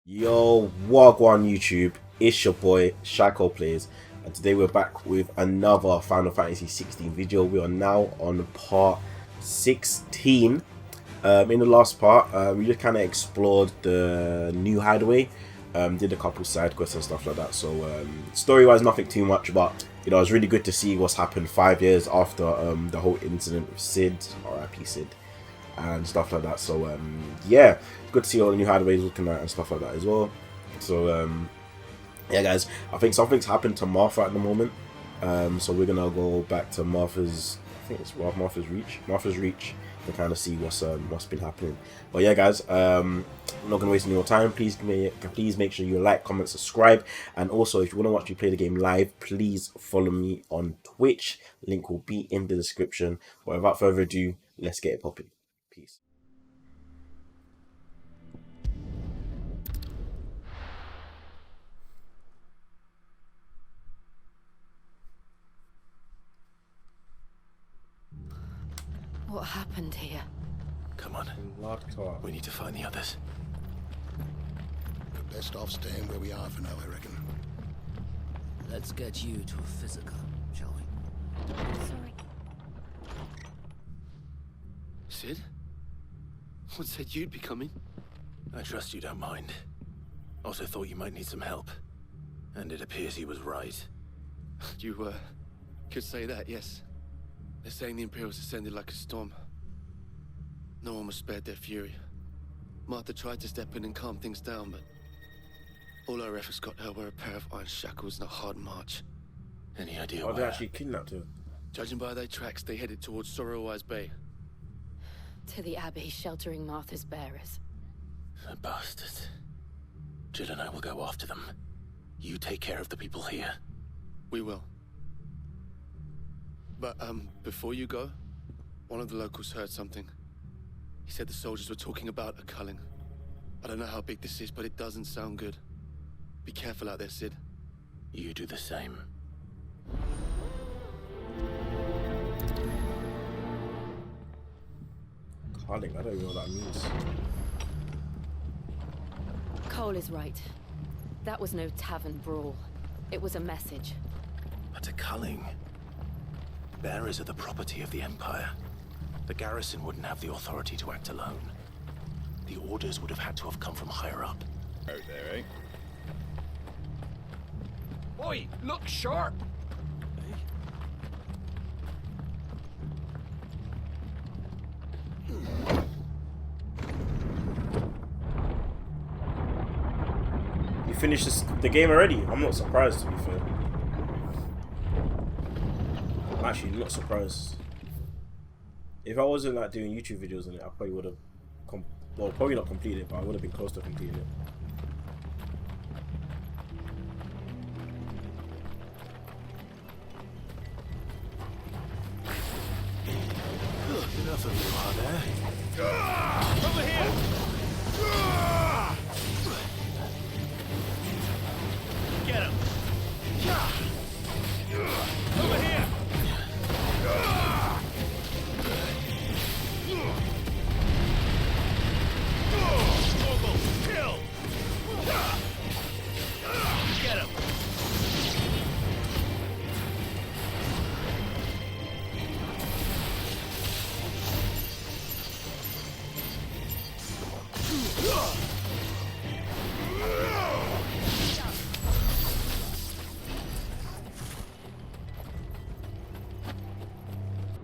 Yo, Wagwan YouTube, it's your boy Shako Plays, and today we're back with another Final Fantasy 16 video. We are now on part 16. In the last part, we just kind of explored the new hideaway, did a couple side quests and stuff like that. So story-wise, nothing too much, but it was really good to see what's happened 5 years after the whole incident with Sid, R.I.P. Sid, and stuff like that. So yeah, good to see all the new hideaways looking at and stuff like that as well. So yeah guys, I think something's happened to Martha at the moment, so we're gonna go back to Martha's, I think it's Martha's Reach to kind of see what's been happening. But yeah guys, I'm not gonna waste any more time. Please make sure you like, comment, subscribe, and also if you want to watch me play the game live, please follow me on Twitch. Link will be in the description. But without further ado, let's get it popping. Peace. What happened here? Come on. We need to find the others. We're best off staying where we are for now, I reckon. Let's get you to a physical, shall we? Sorry. Sid? What said you'd be coming? I trust you don't mind. Also thought you might need some help. And it appears he was right. You, could say that, yes. They're saying the Imperials ascended like a storm. No one was spared their fury. Martha tried to step in and calm things down, but all our efforts got her were a pair of iron shackles and a hard march. Any idea Oh, where? they actually kidnapped her. Judging by their tracks, they headed towards Sorrowwise Bay. To the Abbey sheltering Martha's bearers. The bastards. Jill and I will go after them. You take care of the people here. We will. But, before you go, one of the locals heard something. He said the soldiers were talking about a culling. I don't know how big this is, but it doesn't sound good. Be careful out there, Sid. You do the same. Carling, I don't even know what that means. Cole is right. That was no tavern brawl. It was a message. But a culling. Bearers are the property of the Empire. The garrison wouldn't have the authority to act alone. The orders would have had to have come from higher up. Out there, eh? Oi, look sharp! You finished the game already? I'm not surprised, to be fair. I'm actually not surprised. If I wasn't like doing YouTube videos on it, I probably would have, well, probably not completed it, but I would have been close to completing it. Enough of you are there. Over here! Get him! Over here! Mogul, kill! Get him!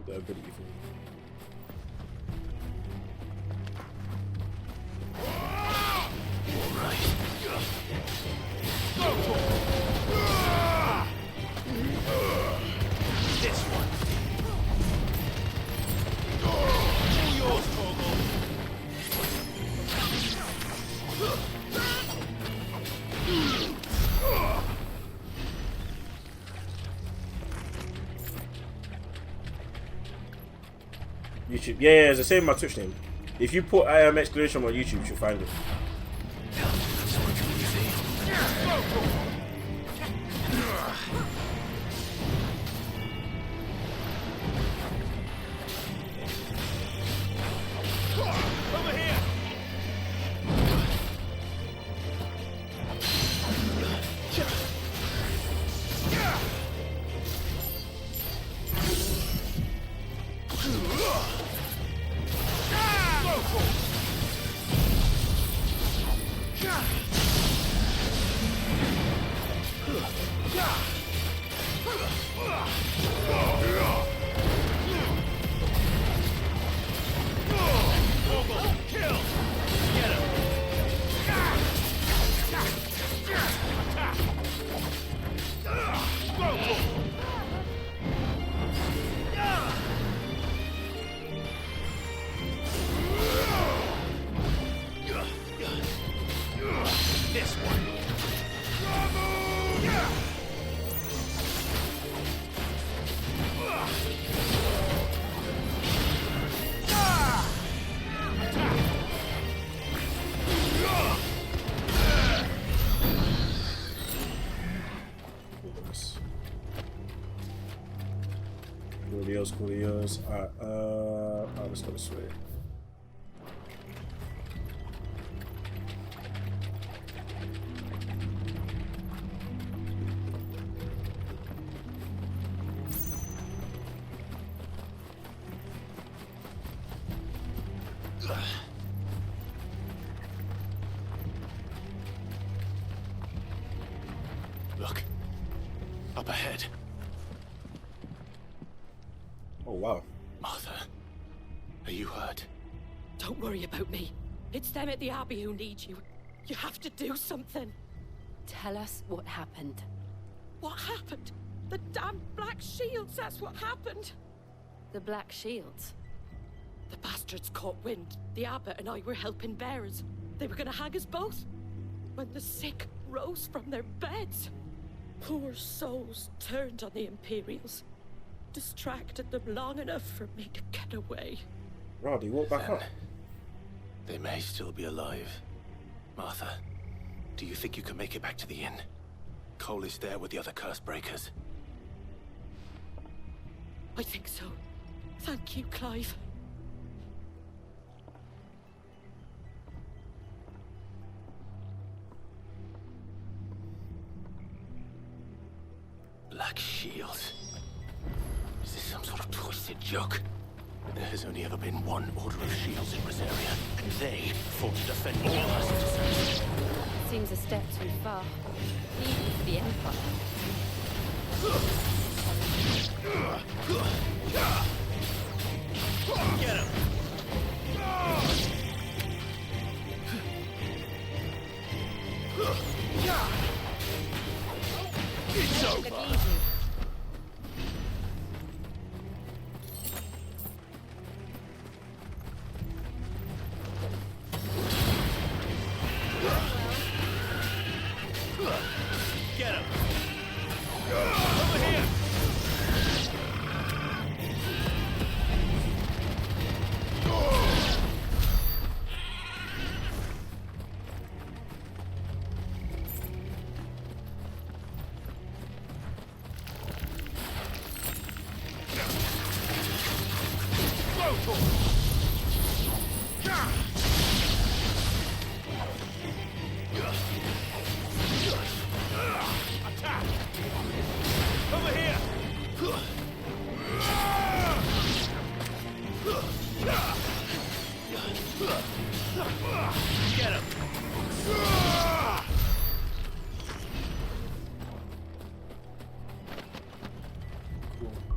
The ability for me. This one! All yours, Mogul! YouTube. Yeah, it's the same my Twitch name. If you put exclamation on YouTube, you'll find it. Kill! Get him! This one. Coolios. Alright, let's go this way. Look. Up ahead. Oh wow. Martha. Are you hurt? Don't worry about me. It's them at the Abbey who need you. You have to do something. Tell us what happened. What happened? The damn Black Shields, that's what happened. The Black Shields. The bastards caught wind. The Abbot and I were helping bearers. They were gonna hang us both. When the sick rose from their beds. Poor souls turned on the Imperials. Distracted them long enough for me to get away. Roddy, walk back up. They may still be alive. Martha, do you think you can make it back to the inn? Cole is there with the other curse breakers. I think so. Thank you, Clive. Black Shields. Is this some sort of twisted joke? There has only ever been one Order of Shields in Rosaria, and they fought to defend all our citizens. Seems a step too far. Even for the Empire. Get him! It's over! Get him! Over here! Attack! Over here! Get him!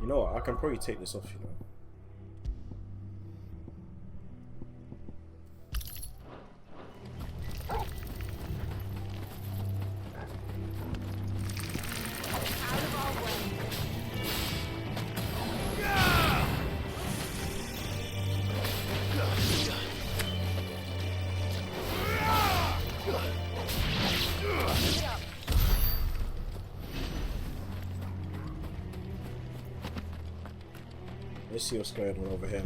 You know what? I can probably take this off, you know. Let's see what's going on over here.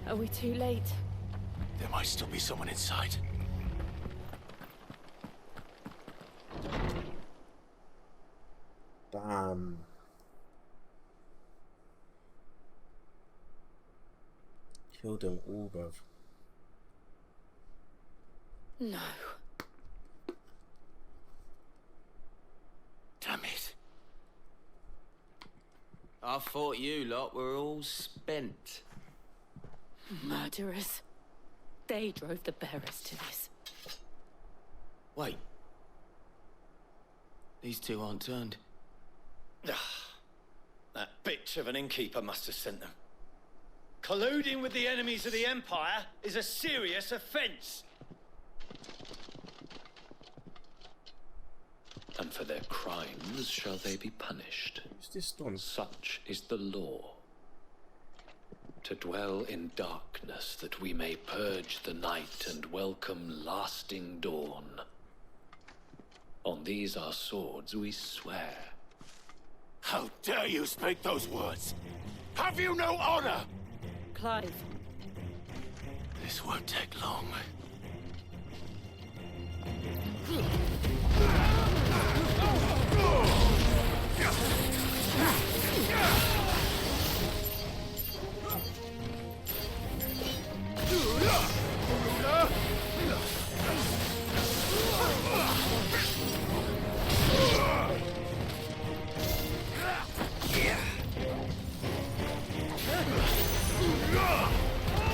Are we too late? There might still be someone inside. Damn. Killed them all, bruv. No. Damn it. I thought you lot were all spent. Murderers. They drove the bearers to this. Wait. These two aren't turned. That bitch of an innkeeper must have sent them. Colluding with the enemies of the Empire is a serious offense. And for their crimes shall they be punished. Who's this done? Such is the law. To dwell in darkness that we may purge the night and welcome lasting dawn. On these our swords we swear. How dare you speak those words? Have you no honor? Clive, This won't take long.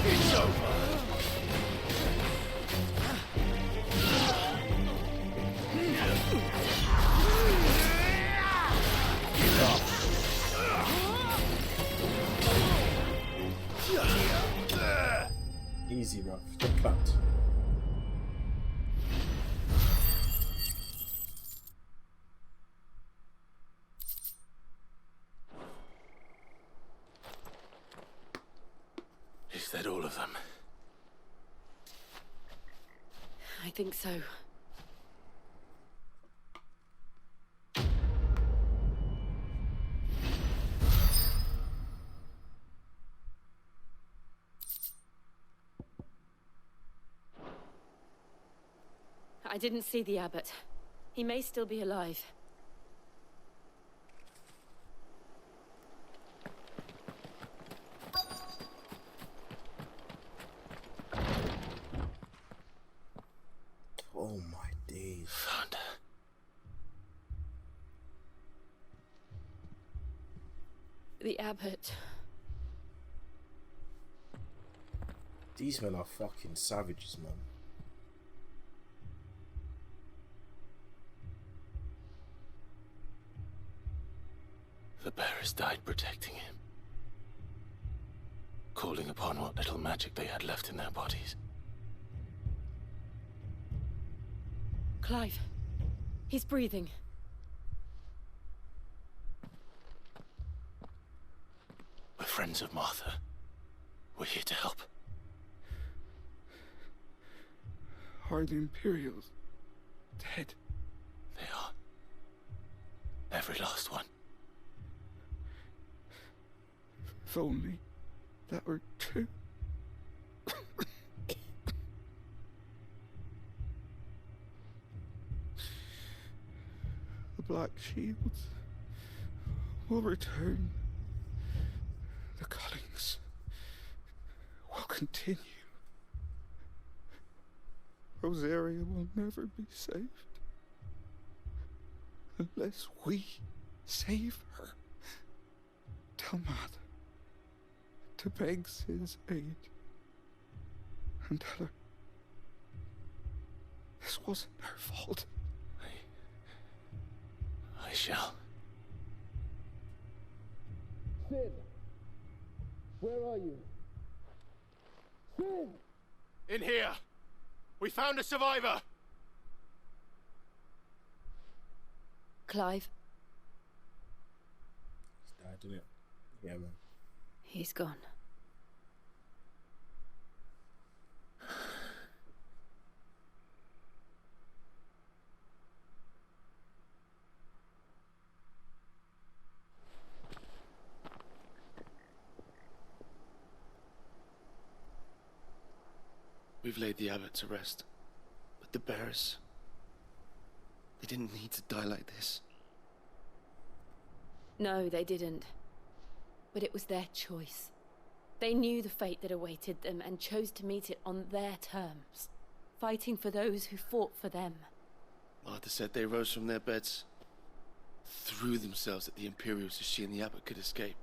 It's over. Easy, bruv. Get clapped. Is that all of them? I think so. I didn't see the abbot. He may still be alive. Oh my days. Found The abbot. These men are fucking savages, man. The bearers died protecting him. Calling upon what little magic they had left in their bodies. Clive. He's breathing. We're friends of Martha. We're here to help. Are the Imperials dead? They are. Every last one. If only that were true. The Black Shields will return. The cuttings will continue. Rosaria will never be saved unless we save her. Tell Mother to beg Sid's aid and tell her this wasn't her fault. I shall. Sid, where are you? Sid! In here. We found a survivor. Clive. He's died, didn't it? Yeah, man. He's gone. We've laid the abbot to rest, but the bearers, they didn't need to die like this. No, they didn't. But it was their choice. They knew the fate that awaited them and chose to meet it on their terms, fighting for those who fought for them. Martha said they rose from their beds, threw themselves at the Imperials so she and the abbot could escape.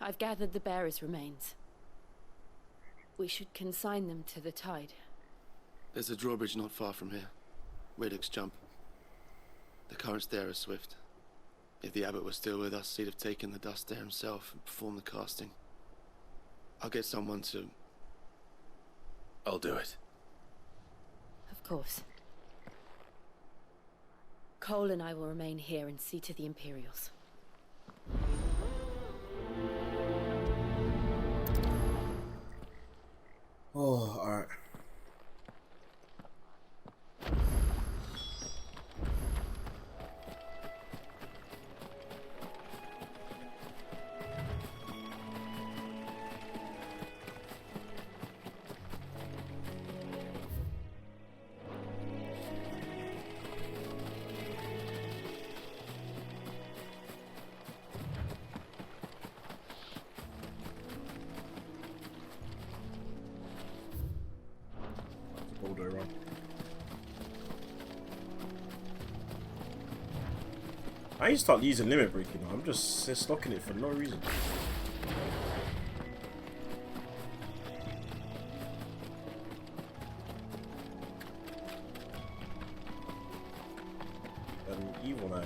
I've gathered the bearers' remains. We should consign them to the tide. There's a drawbridge not far from here. Reddick's jump. The currents there are swift. If the abbot was still with us, he'd have taken the dust there himself and performed the casting. I'll get someone to... I'll do it. Of course. Cole and I will remain here and see to the Imperials. Oh, alright. All the way around. I need to start using limit break, you know. I'm just stocking it for no reason. An evil now.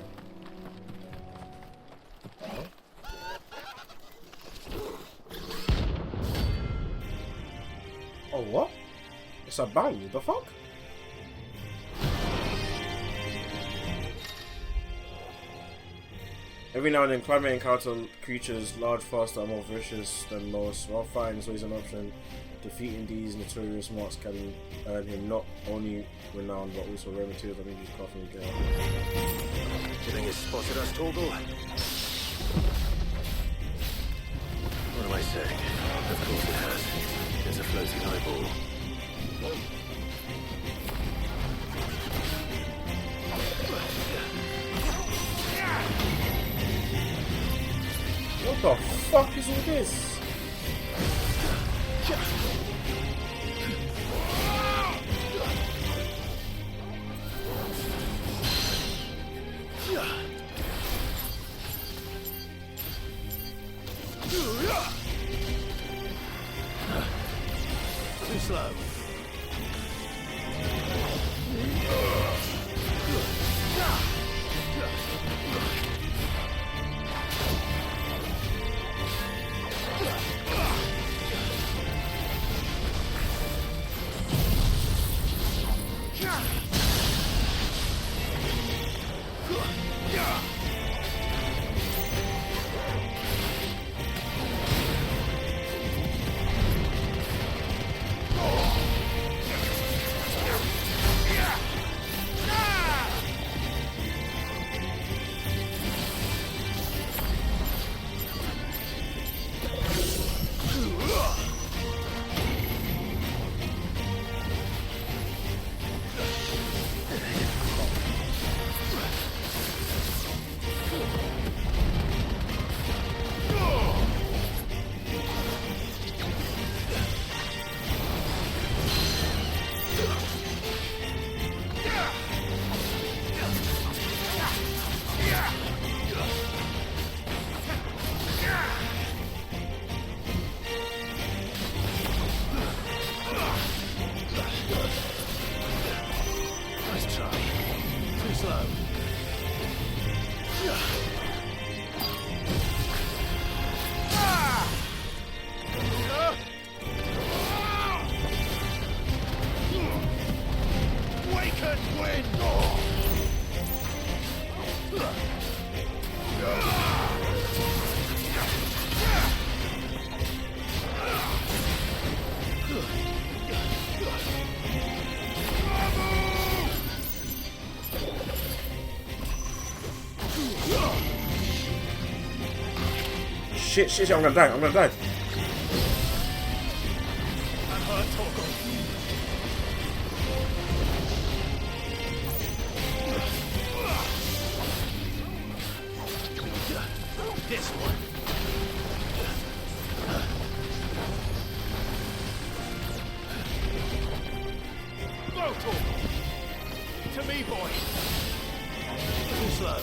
Oh, what? It's a bounty, what the fuck? Every now and then, climb may encounter creatures large, faster, and more vicious than most. While fighting is always an option, defeating these notorious marks can earn him not only renown but also rare materials that may be caught from the game. Do you think it's spotted us, Torgal? What am I saying? Of course it has. There's a floating eyeball. What the fuck is all this? Too slow. Shit, I'm gonna die. This one. Go, Torgal. To me, boy. Too slow.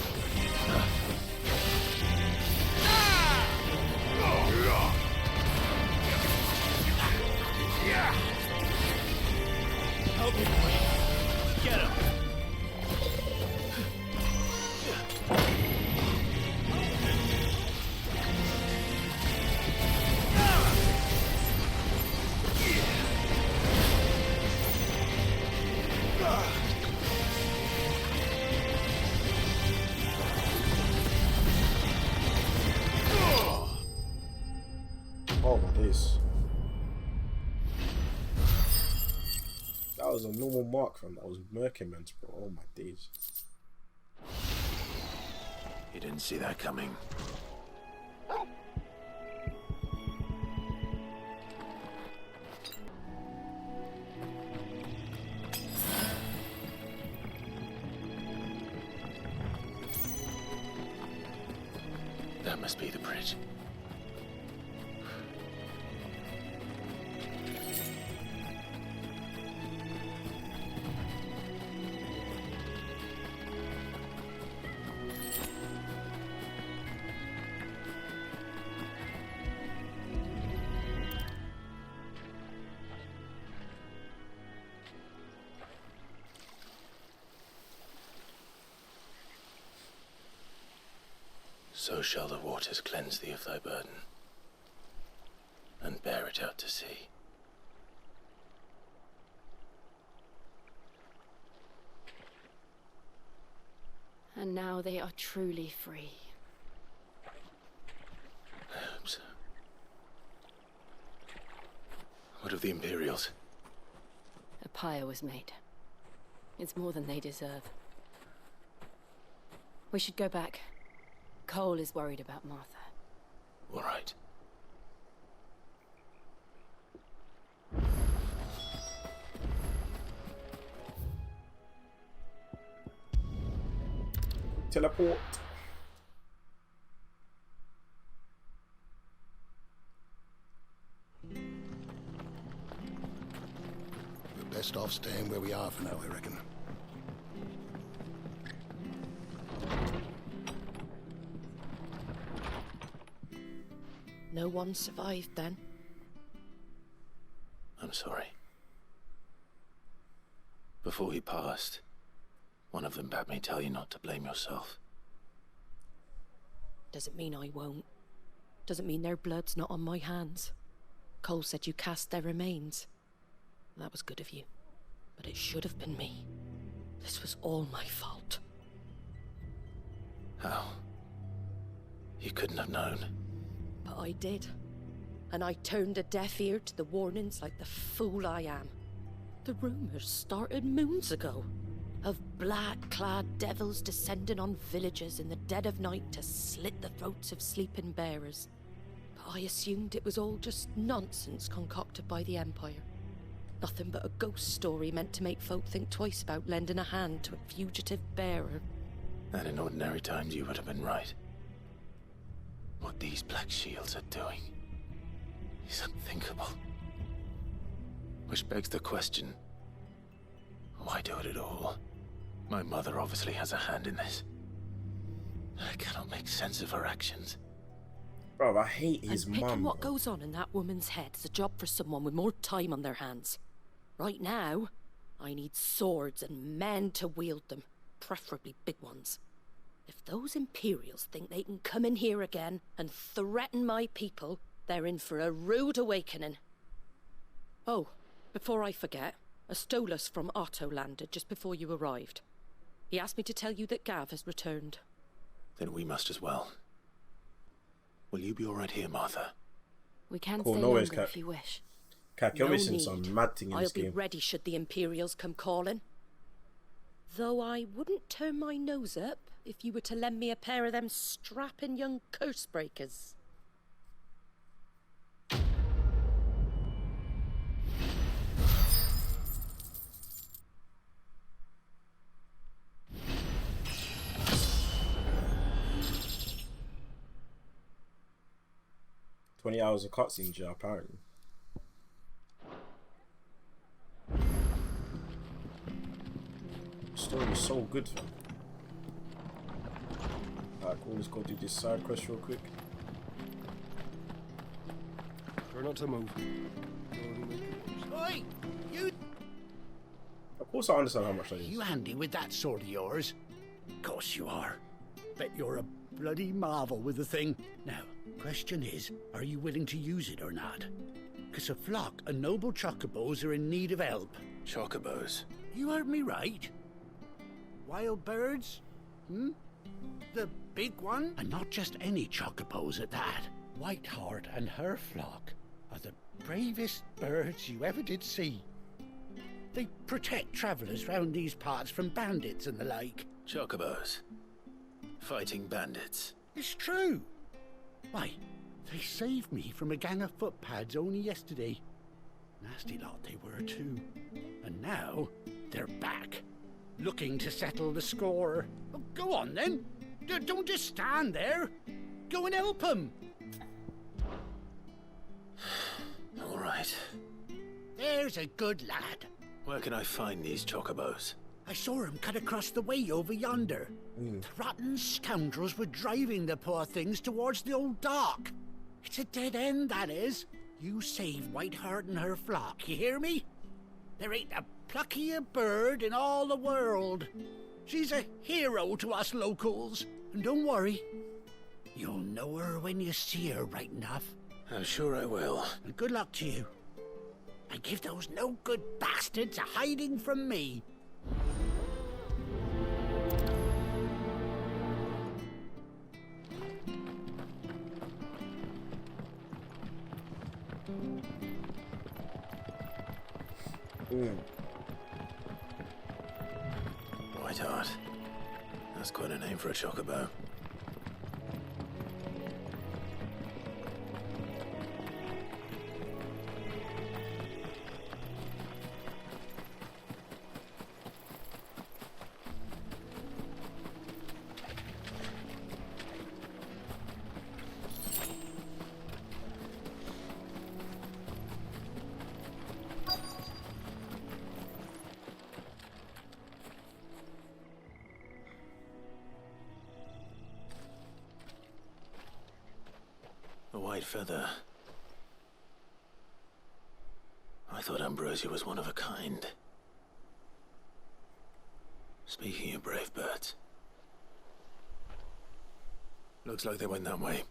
Help me, boy. Get him. Oh my days. That was a normal mark from that was Merkimans, bro. Oh my days. You didn't see that coming. That must be the bridge. So shall the waters cleanse thee of thy burden, and bear it out to sea. And now they are truly free. I hope so. What of the Imperials? A pyre was made. It's more than they deserve. We should go back. Cole is worried about Martha. All right. Teleport. We're best off staying where we are for now, I reckon. No one survived then? I'm sorry. Before he passed, one of them bade me tell you not to blame yourself. Doesn't mean I won't. Doesn't mean their blood's not on my hands. Cole said you cast their remains. That was good of you. But it should have been me. This was all my fault. How? You couldn't have known. But I did. And I turned a deaf ear to the warnings like the fool I am. The rumors started moons ago. Of black-clad devils descending on villages in the dead of night to slit the throats of sleeping bearers. But I assumed it was all just nonsense concocted by the Empire. Nothing but a ghost story meant to make folk think twice about lending a hand to a fugitive bearer. And in ordinary times you would have been right. What these Black Shields are doing is unthinkable. Which begs the question, why do it at all? My mother obviously has a hand in this. I cannot make sense of her actions. Bro, I hate his and picking mum. what goes on in that woman's head is a job for someone with more time on their hands. Right now, I need swords and men to wield them, preferably big ones. If those Imperials think they can come in here again and threaten my people, they're in for a rude awakening. Oh, before I forget, a Stolas from Otto landed just before you arrived. He asked me to tell you that Gav has returned. Then we must as well. Will you be alright here, Martha? We can Cool, stay no worries, longer Cap. if you wish. Cap, you're No missing need. some mad thing in I'll this be game. ready should the Imperials come calling. Though I wouldn't turn my nose up if you were to lend me a pair of them strapping young curse breakers. "20 hours of cutscenes, yeah, apparently." The story is so good, fam. Alright, cool, let's go do this side quest real quick. Try not to move. Oi! You... Also, I understand how much that is. You handy with that sword of yours? Course you are. Bet you're a bloody marvel with the thing. Now, question is, are you willing to use it or not? 'Cause a flock of noble chocobos are in need of help. Chocobos? You heard me right. Wild birds? The big one? And not just any chocobos at that. Whiteheart and her flock are the bravest birds you ever did see. They protect travellers round these parts from bandits and the like. Chocobos? Fighting bandits? It's true. Why, they saved me from a gang of footpads only yesterday. Nasty lot they were too. And now they're back, looking to settle the score. Well, go on then. Don't just stand there. Go and help them. All right. There's a good lad. Where can I find these chocobos? I saw him cut across the way over yonder. The rotten scoundrels were driving the poor things towards the old dock. It's a dead end, that is. You save Whiteheart and her flock, you hear me? There ain't a pluckier bird in all the world. She's a hero to us locals. And don't worry, you'll know her when you see her right enough. I'm sure I will. And good luck to you. And give those no-good bastards a hiding from me. Whiteheart. That's quite a name for a chocobo. A white feather. I thought Ambrosia was one of a kind. Speaking of brave birds. Looks like they went that way.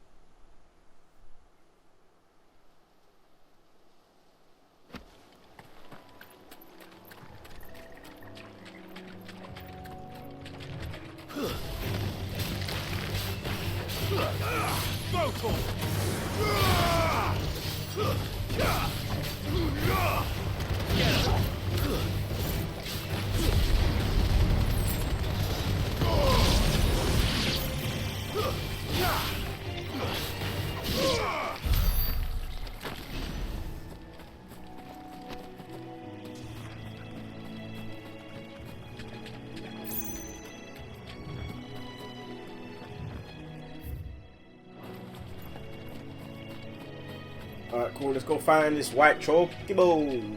Alright, cool. Let's go find this white chocobo.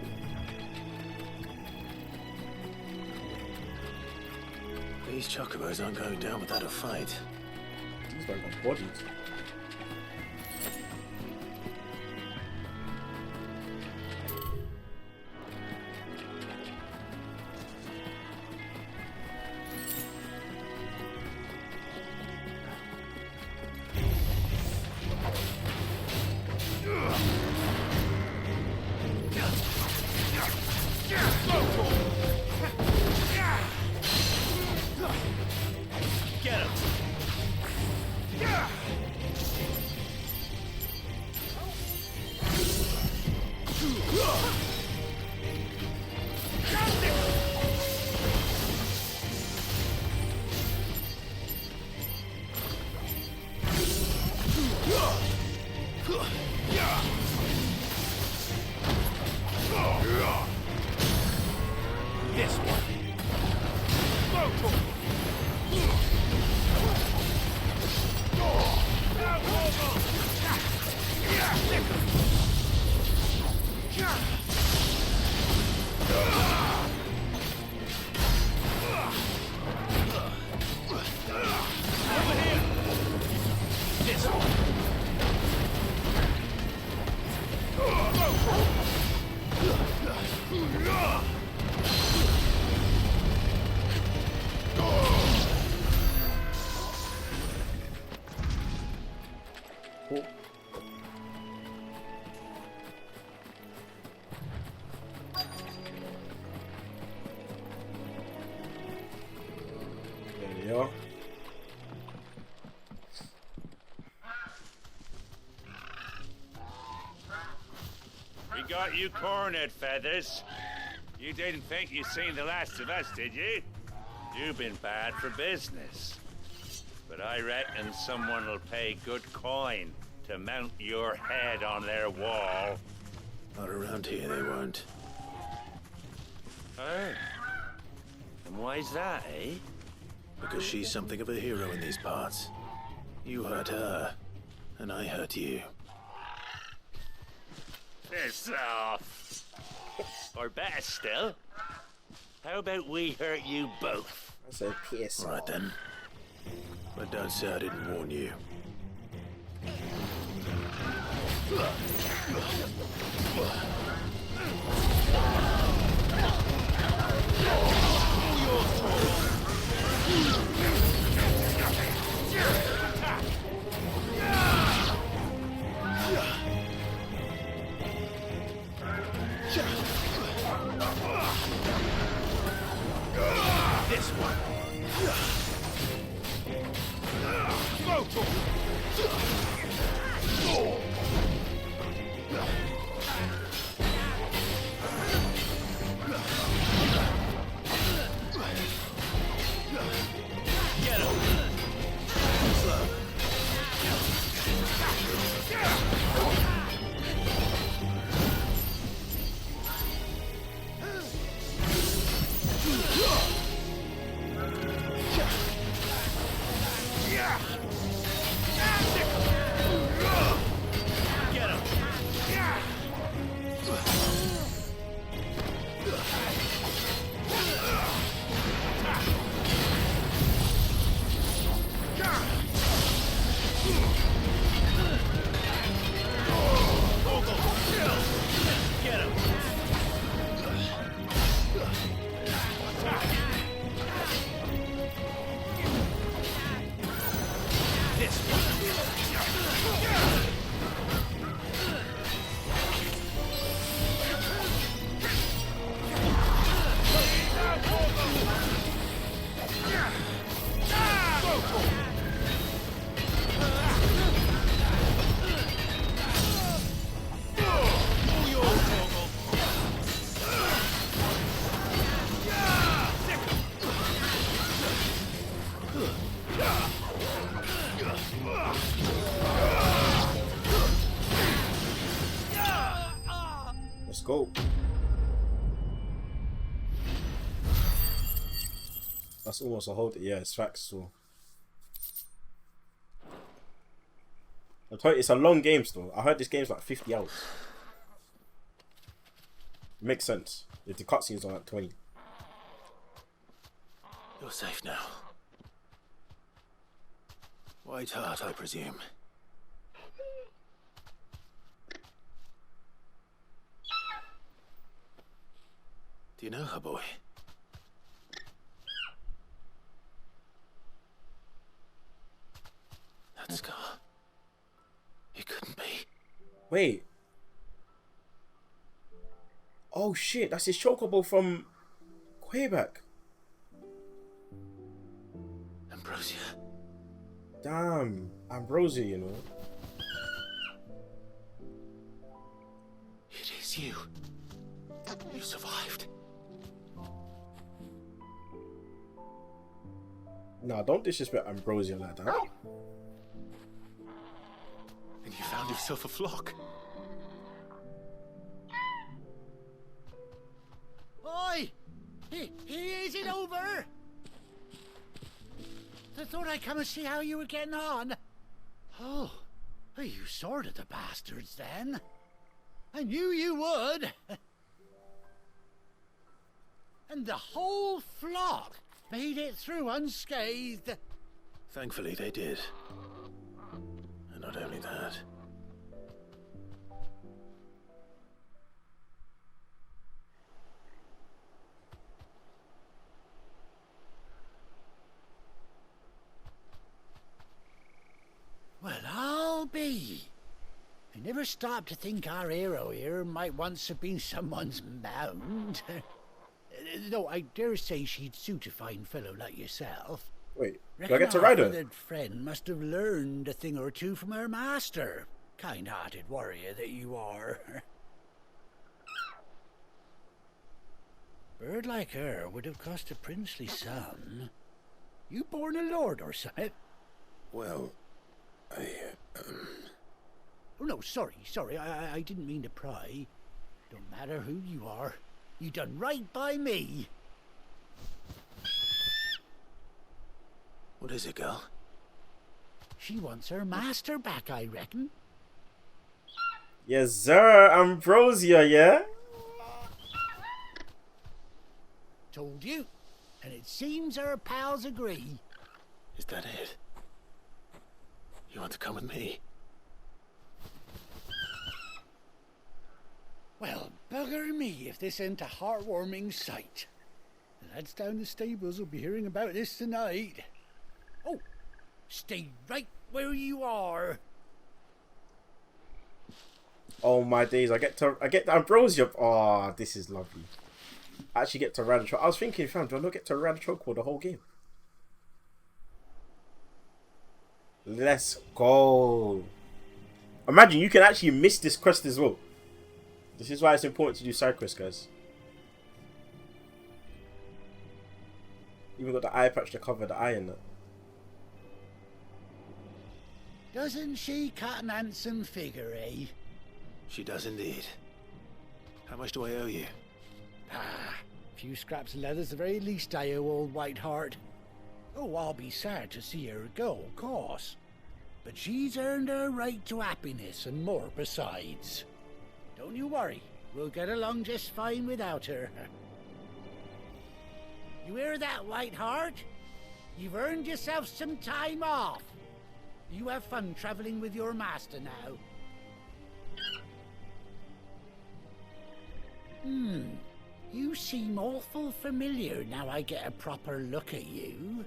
These chocobos aren't going down without a fight. These guys got bodies. Yeah. We got you cornered, Feathers. You didn't think you'd seen the last of us, did you? You've been bad for business. But I reckon someone will pay good coin to mount your head on their wall. Not around here, they won't. Oh. And why's that, eh? Because she's something of a hero in these parts. You hurt her, and I hurt you. Piss off. Or better still, how about we hurt you both? I said piss. All right then. But don't say I didn't warn you. This one. Get him. Get him. Get him. This Let's go. That's almost a whole day. Yeah, it's facts. So I told you, it's a long game still. I heard this game's like 50 hours. Makes sense. If the cutscenes are like 20. You're safe now. White Heart, I presume. Do you know her, boy? That scar. It couldn't be. Wait. Oh shit, that's his chocobo from Quebec. Ambrosia. Damn, Ambrosia, you know. It is you. You survived. Nah, don't disrespect Ambrosia like that. And you found yourself a flock. Oi! Is it over? I thought I'd come and see how you were getting on. Oh, well, you sorted the bastards then. I knew you would. And the whole flock made it through unscathed. Thankfully, they did. And not only that. Well, I'll be. I never stopped to think our hero here might once have been someone's mount. Though I dare say she'd suit a fine fellow like yourself. Wait, do I Reckon get to our ride her? feathered friend must have learned a thing or two from her master. Kind-hearted warrior that you are. Bird like her would have cost a princely sum. You born a lord or something? Well, I... Oh no, sorry. I didn't mean to pry. Don't matter who you are. You done right by me. What is it, girl? She wants her master back, I reckon. Yes, sir. Ambrosia, yeah? Told you. And it seems her pals agree. Is that it? You want to come with me? Well, bugger me if this ain't a heartwarming sight. The lads down the stables will be hearing about this tonight. Oh, stay right where you are. Oh my days! I get the Ambrosia. Oh, this is lovely. I actually get to ride a choke. I was thinking, fam, do I not get to ride a chokehold the whole game? Let's go. Imagine you can actually miss this quest as well. This is why it's important to do side quests, guys. Even got the eye patch to cover the eye in that. Doesn't she cut an handsome figure, eh? She does indeed. How much do I owe you? Ah, a few scraps of leather's the very least I owe old Whiteheart. Oh, I'll be sad to see her go, of course. But she's earned her right to happiness and more besides. Don't you worry, we'll get along just fine without her. You hear that, Whiteheart? You've earned yourself some time off. You have fun traveling with your master now. You seem awful familiar now I get a proper look at you.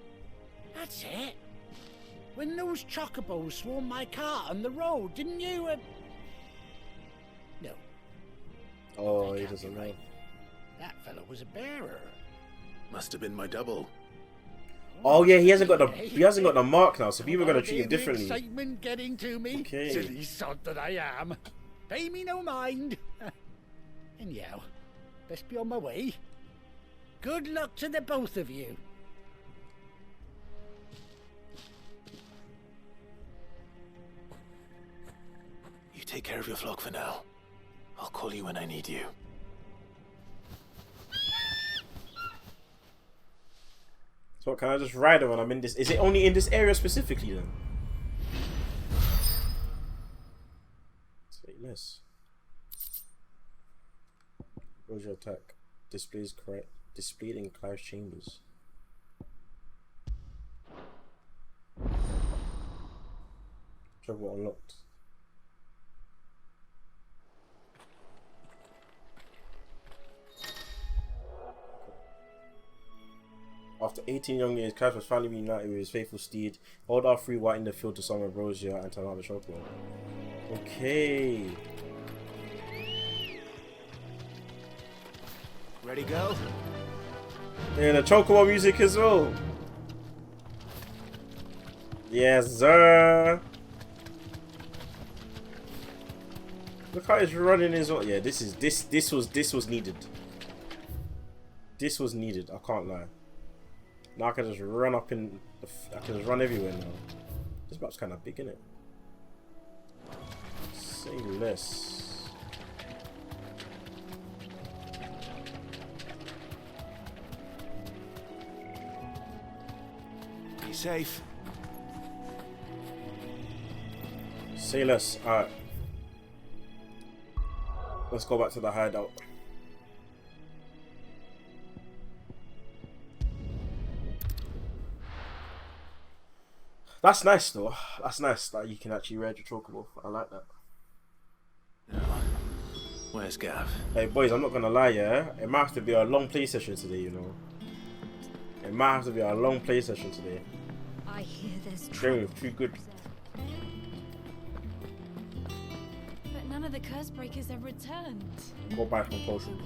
That's it. When those chocobos swarmed my cart on the road, didn't you? No. Oh, he doesn't know. That fellow was a bearer. Must have been my double. Oh yeah, he hasn't got the mark now, so people are gonna treat him The differently. excitement getting to me. Okay. Silly sod that I am. Pay me no mind. Anyhow, best be on my way. Good luck to the both of you. You take care of your flock for now. I'll call you when I need you. So can I just ride her when I'm in this? Is it only in this area specifically then? Say less. Where's your attack? Displays correct. Displayed in Clive's chambers. Travel unlocked. After 18 young years, Clive was finally reunited with his faithful steed. Hold R3 white in the field to summon Ambrosia and turn out the chocolate. Okay. Ready, go? Yeah, the chocobo music as well. Yes, sir. Look how he's running his own. Yeah, this was needed. This was needed. I can't lie. Now I can just run up in. I can just run everywhere now. This map's kind of big, isn't it? Say less. Be safe. Say less. Alright. Let's go back to the hideout. That's nice though. That's nice that you can actually ride your chocobo. I like that. Where's Gav? Hey boys, I'm not gonna lie, yeah. It might have to be a long play session today, you know. It might have to be a long play session today. I hear there's Game is too good. But none of the curse breakers have returned. Go buy some potions.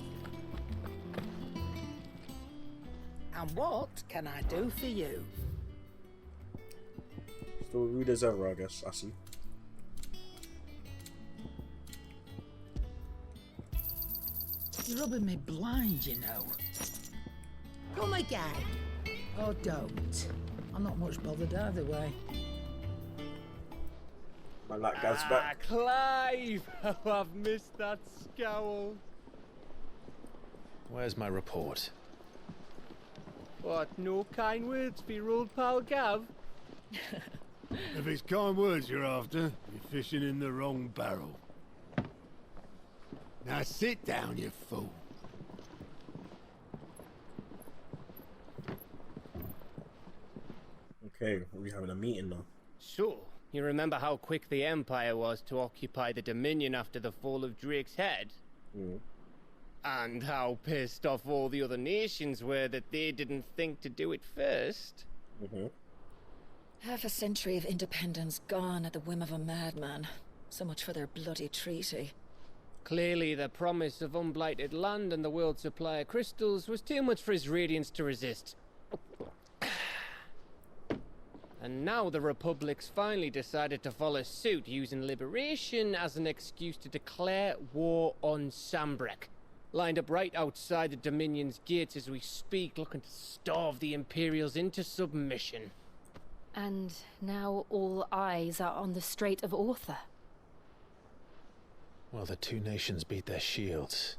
And what can I do for you? Still rude as ever, I guess. I see. You're rubbing me blind, you know. Come again. Or don't. I'm not much bothered either way. I like Gaz's back. Clive! Oh, I've missed that scowl. Where's my report? What, no kind words for your old pal Gav? If it's kind words you're after, you're fishing in the wrong barrel. Now sit down, you fool. Okay, we're having a meeting now. So, you remember how quick the Empire was to occupy the Dominion after the fall of Drake's head? Mm. And how pissed off all the other nations were that they didn't think to do it first? Mm-hmm. Half a century of independence gone at the whim of a madman. So much for their bloody treaty. Clearly, the promise of unblighted land and the world's supply of crystals was too much for his radiance to resist. And now the Republic's finally decided to follow suit, using liberation as an excuse to declare war on Sambrek. Lined up right outside the Dominion's gates as we speak, looking to starve the Imperials into submission. And now all eyes are on the Strait of Author. Well, the two nations beat their shields.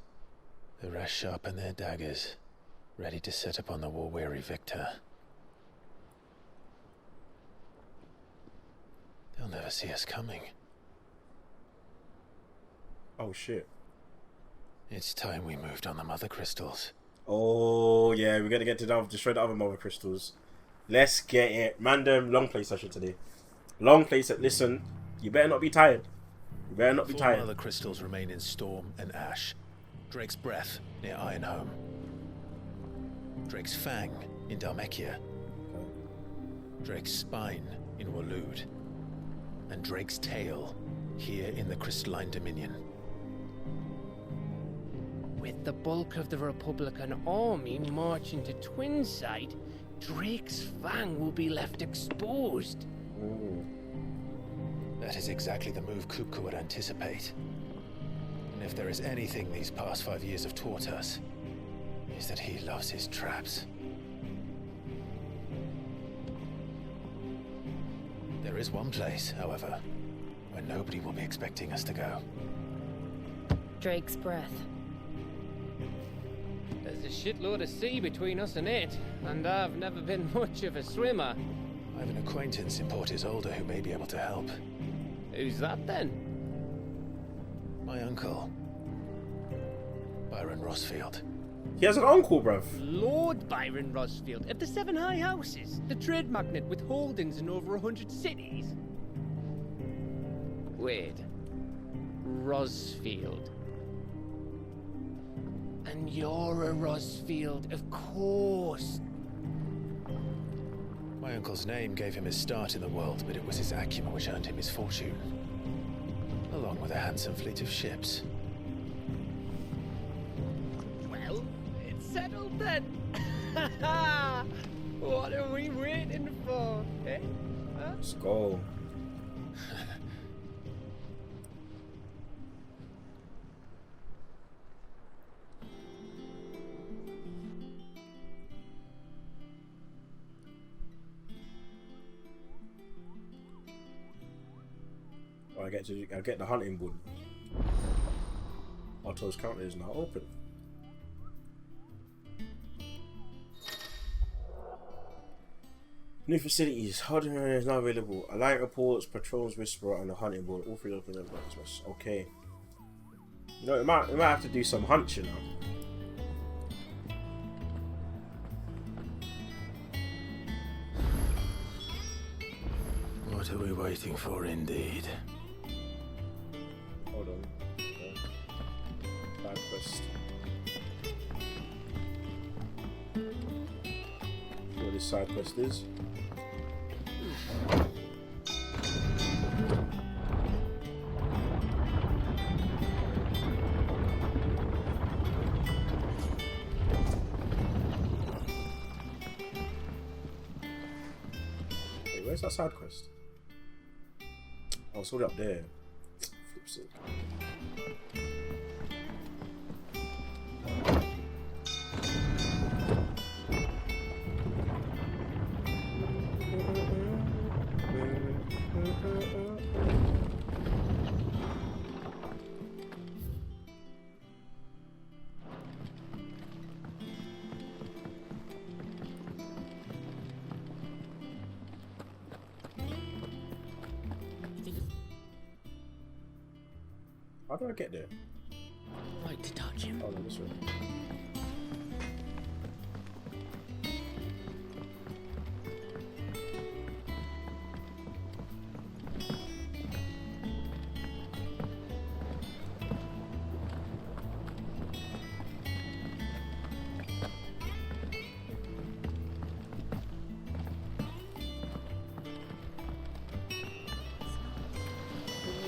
The rest sharpen their daggers, ready to set upon the war-weary victor. They'll never see us coming. Oh shit. It's time we moved on the mother crystals. Oh yeah, we're gonna get to destroy the other mother crystals. Let's get it. Random long play session today. Long play set. Listen, you better not be tired. You better not be tired. Four mother crystals remain in Storm and Ash. Drake's Breath near Ironhome. Drake's Fang in Dhalmekia. Drake's Spine in Waloed. And Drake's Tail here in the Crystalline Dominion. With the bulk of the Republican army marching to Twinside, Drake's Fang will be left exposed. Ooh. That is exactly the move Kupka would anticipate. And if there is anything these past 5 years have taught us, is that he loves his traps. There is one place, however, where nobody will be expecting us to go. Drake's Breath. There's a shitload of sea between us and it, and I've never been much of a swimmer. I have an acquaintance in Port Isolde who may be able to help. Who's that then? My uncle, Byron Rosfield. He has an uncle, bruv. Lord Byron Rosfield of the Seven High Houses, the trade magnate with holdings in over 100 cities. Wait, Rosfield. And you're a Rosfield, of course. My uncle's name gave him his start in the world, but it was his acumen which earned him his fortune, along with a handsome fleet of ships. Well, it's settled then. What are we waiting for, eh? Huh? Let's go. I get the hunting board. Otto's counter is now open. New facilities. Hunting area is now available. Alliance reports, patrols, whisperer, and the hunting board. All three open advertisements. Okay. You know, we might have to do some hunts, you know. What are we waiting for, indeed? Hold on. Okay. Side quest. See what this side quest is. Wait, where's that side quest? Oh, it's already up there. Flips it. How do I get there? Right to touch him. Oh, no, this way.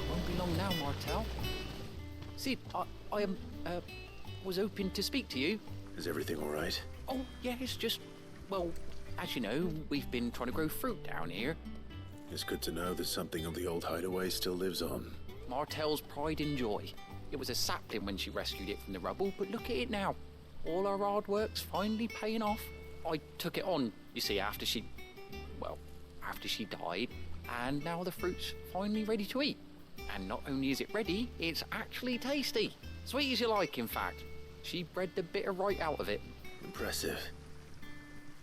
Won't be long now, Martel. Sid, I was hoping to speak to you. Is everything all right? Oh, yeah, it's just, well, as you know, we've been trying to grow fruit down here. It's good to know that something of the old hideaway still lives on. Martel's pride and joy. It was a sapling when she rescued it from the rubble, but look at it now. All our hard work's finally paying off. I took it on, you see, after she died, and now the fruit's finally ready to eat. And not only is it ready, it's actually tasty. Sweet as you like, in fact. She bred the bitter right out of it. Impressive.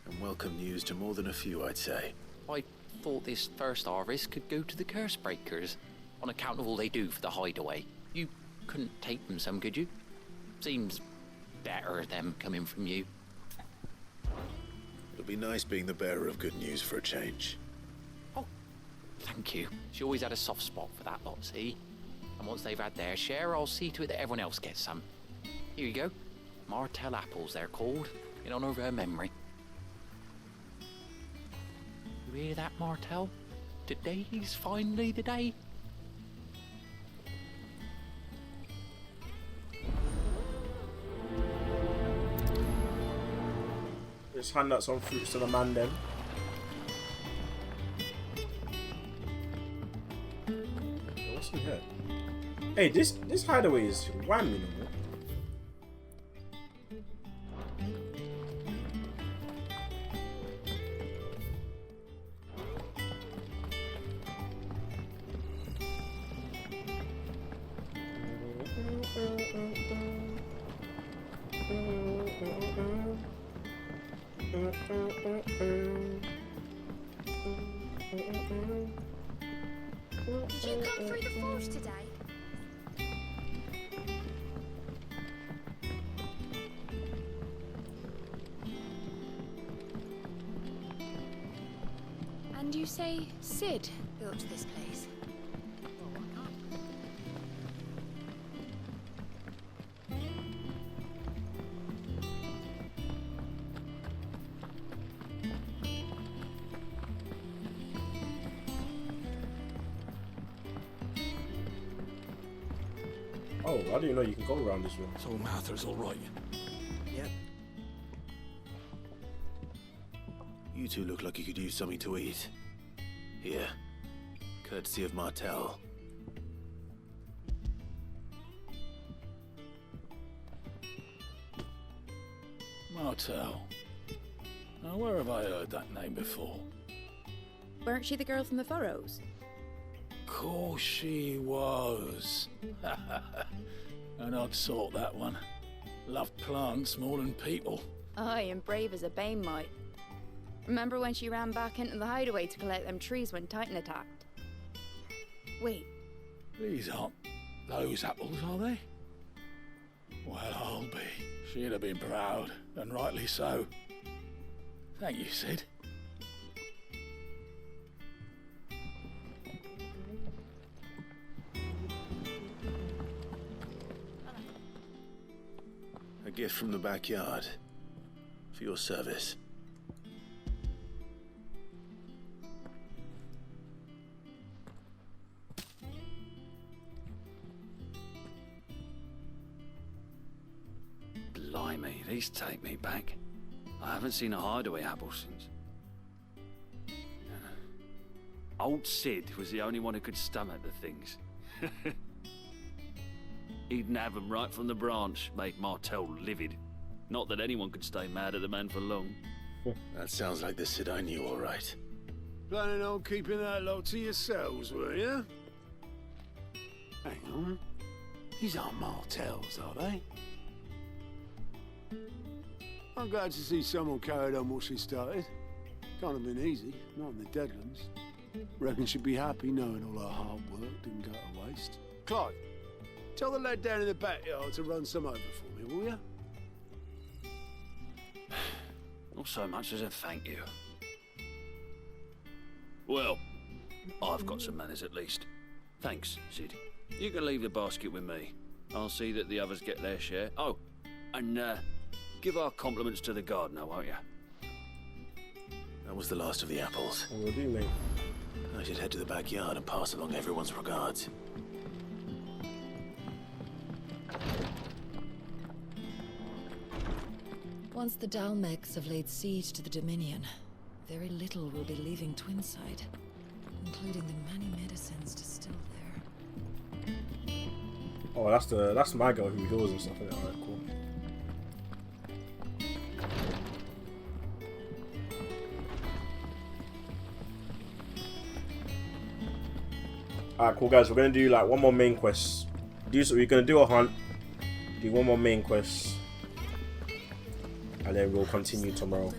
And welcome news to more than a few, I'd say. I thought this first harvest could go to the curse breakers, on account of all they do for the hideaway. You couldn't take them some, could you? Seems better them coming from you. It'll be nice being the bearer of good news for a change. Thank you. She always had a soft spot for that lot, see? And once they've had their share, I'll see to it that everyone else gets some. Here you go. Martel apples, they're called, in honor of her memory. You hear that, Martel? Today's finally the day. Just hand out some fruits to the man then. What's in here? Hey, this hideaway is whammy, no? Did you come through the forge today? And you say Sid built this place? Oh, I didn't know you can go around this room. So Martha's all right. Yep. You two look like you could use something to eat. Here. Courtesy of Martel. Martel. Now, where have I heard that name before? Weren't she the girl from the Furrows? Course she was. An odd sort, that one. Loved plants more than people. Aye, and brave as a bane might. Remember when she ran back into the hideaway to collect them trees when Titan attacked? Wait. These aren't those apples, are they? Well, I'll be. She'd have been proud, and rightly so. Thank you, Sid. A gift from the backyard. For your service. Blimey, these take me back. I haven't seen a hideaway apple since. Old Sid was the only one who could stomach the things. He'd nab 'em right from the branch, made Martell livid. Not that anyone could stay mad at the man for long. That sounds like the Sid I knew, all right. Planning on keeping that lot to yourselves, were you? Hang on. These aren't Martells, are they? I'm glad to see someone carried on what she started. Can't have been easy, not in the Deadlands. Reckon she'd be happy knowing all her hard work didn't go to waste. Clive, tell the lad down in the backyard to run some over for me, will you? Not so much as a thank you. Well, I've got some manners at least. Thanks, Sid. You can leave the basket with me. I'll see that the others get their share. Oh, and give our compliments to the gardener, won't you? That was the last of the apples. What will do, mate? I should head to the backyard and pass along everyone's regards. Once the Dalmegs have laid siege to the Dominion, very little will be leaving Twinside, including the many medicines distilled there. Oh, that's my girl who heals and stuff. Alright, cool. Alright, cool guys. We're gonna do like one more main quest. We're gonna do a hunt. Do one more main quest. And then we'll continue tomorrow.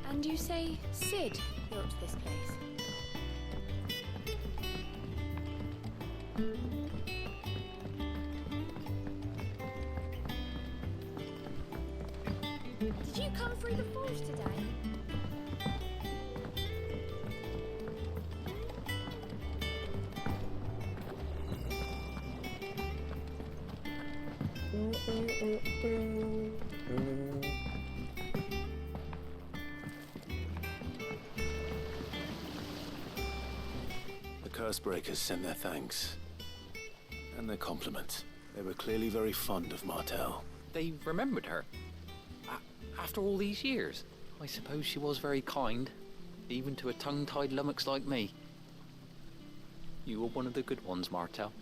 And you say Sid built this place? Did you come through the forge today? The Cursebreakers sent their thanks. And their compliments. They were clearly very fond of Martell. They remembered her. After all these years. I suppose she was very kind, even to a tongue-tied lummox like me. You were one of the good ones, Martell.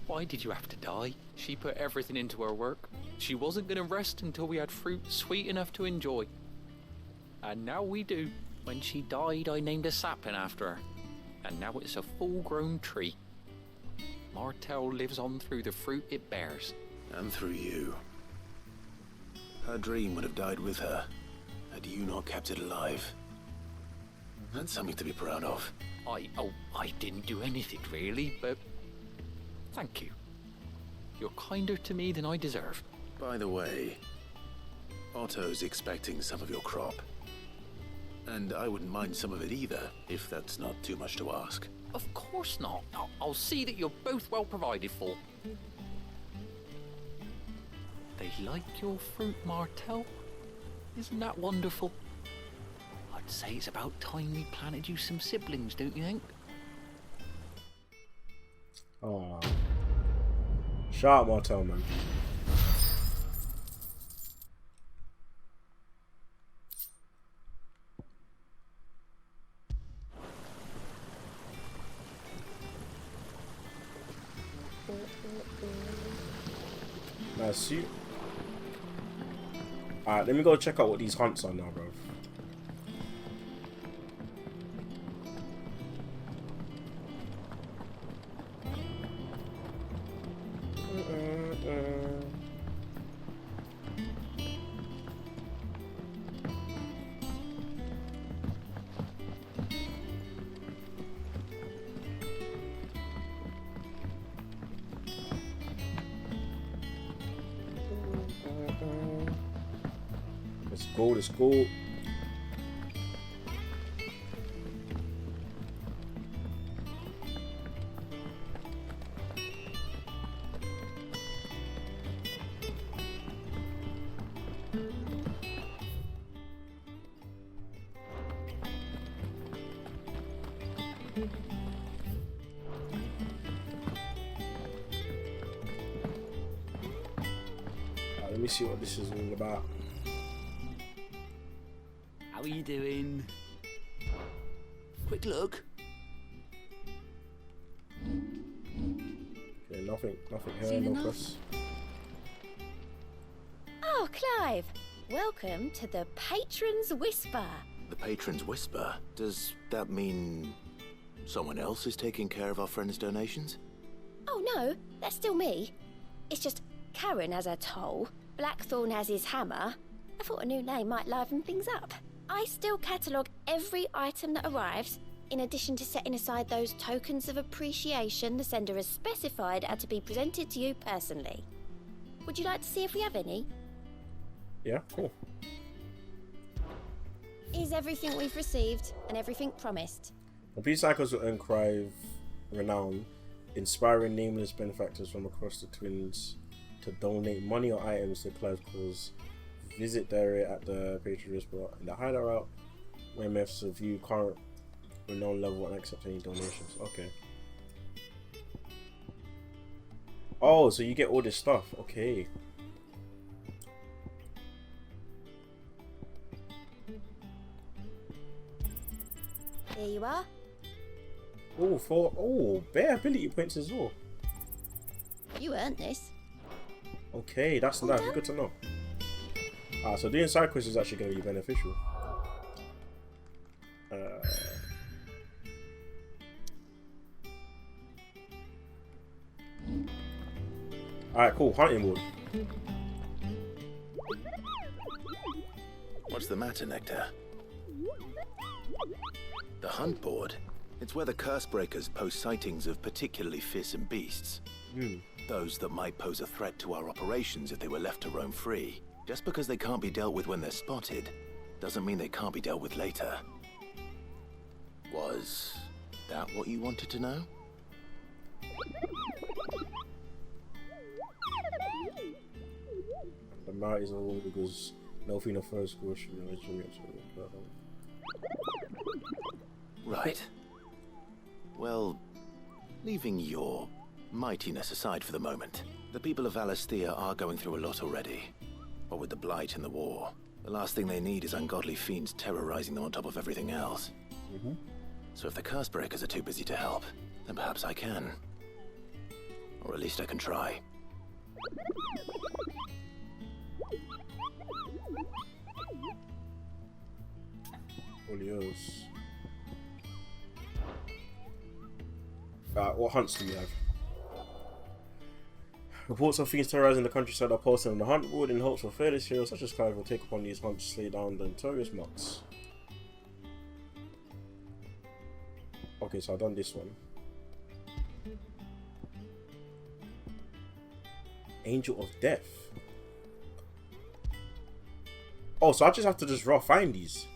Why did you have to die? She put everything into her work. She wasn't going to rest until we had fruit sweet enough to enjoy. And now we do. When she died, I named a sapling after her. And now it's a full-grown tree. Martell lives on through the fruit it bears. And through you. Her dream would have died with her, had you not kept it alive. That's something to be proud of. I didn't do anything really, but thank you. You're kinder to me than I deserve. By the way, Otto's expecting some of your crop. And I wouldn't mind some of it either, if that's not too much to ask. Of course not. I'll see that you're both well provided for. They like your fruit, Martell. Isn't that wonderful? I'd say it's about time we planted you some siblings, don't you think? Oh. Shout out Martell, man. Nice suit. Alright, let me go check out what these hunts are now, bro. Let's go. Let me see what this is all about. How are you doing? Quick look. Okay, nothing here, Seen no enough? quests. Oh, Clive. Welcome to the Patron's Whisper. The Patron's Whisper? Does that mean someone else is taking care of our friend's donations? Oh no, that's still me. It's just Karen has her toll, Blackthorn has his hammer. I thought a new name might liven things up. I still catalogue every item that arrives, in addition to setting aside those tokens of appreciation the sender has specified are to be presented to you personally. Would you like to see if we have any? Yeah, cool. Is everything we've received and everything promised? Complete cycles will earn Clive renown, inspiring nameless benefactors from across the twins to donate money or items to Clive's cause. Visit diary at the Patron Whisper in the hideout, where MFs review current renown level and accept any donations. Okay. Oh, so you get all this stuff. Okay. Here you are. Oh, bare ability points as well. You earned this. Okay, that's nice. Good to know. So doing side quests is actually going to be beneficial. Alright, cool. Hunting board. What's the matter, Nectar? The hunt board? It's where the curse breakers post sightings of particularly fearsome beasts. Those that might pose a threat to our operations if they were left to roam free. Just because they can't be dealt with when they're spotted, doesn't mean they can't be dealt with later. Was that what you wanted to know? The mount is all because nothing the first question. Right. Well, leaving your mightiness aside for the moment, the people of Valisthea are going through a lot already. What with the Blight and the war, the last thing they need is ungodly fiends terrorizing them on top of everything else. So if the curse breakers are too busy to help, then perhaps I can. Or at least I can try. Olios. What hunts do you have? Reports of fiends terrorizing the countryside are posted on the hunt board in hopes for fearless heroes such as Clive will take upon these hunts to slay down the notorious monks. Okay, so I've done this one. Angel of Death. Oh, so I just have to just raw find these.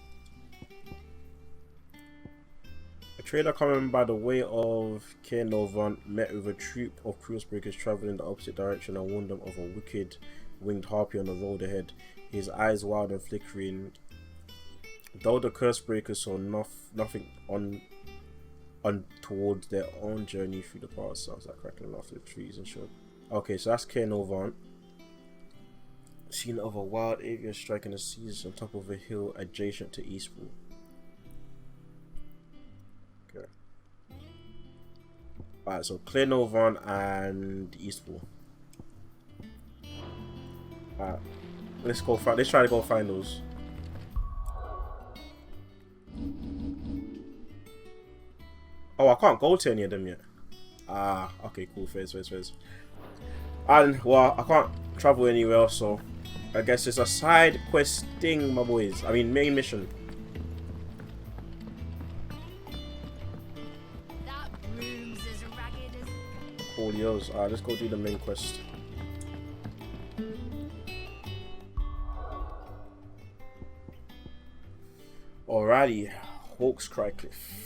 A trader coming by the way of Caernarvon met with a troop of curse breakers traveling in the opposite direction and warned them of a wicked winged harpy on the road ahead. His eyes wild and flickering. Though the curse breakers saw nothing towards their own journey through the past, sounds like crackling off the trees and shit. Okay, so that's Caernarvon. Scene of a wild area striking the seas on top of a hill adjacent to Eastpool. Okay. Alright, so Caernarvon and Eastpool. Alright, let's try to go find those. Oh, I can't go to any of them yet. Okay, cool. Fairs. And, well, I can't travel anywhere else, so I guess it's a side quest thing, my boys. I mean, main mission. That room's as ragged as... All yours. Alright, let's go do the main quest. Alrighty, Hawk's Cry Cliff.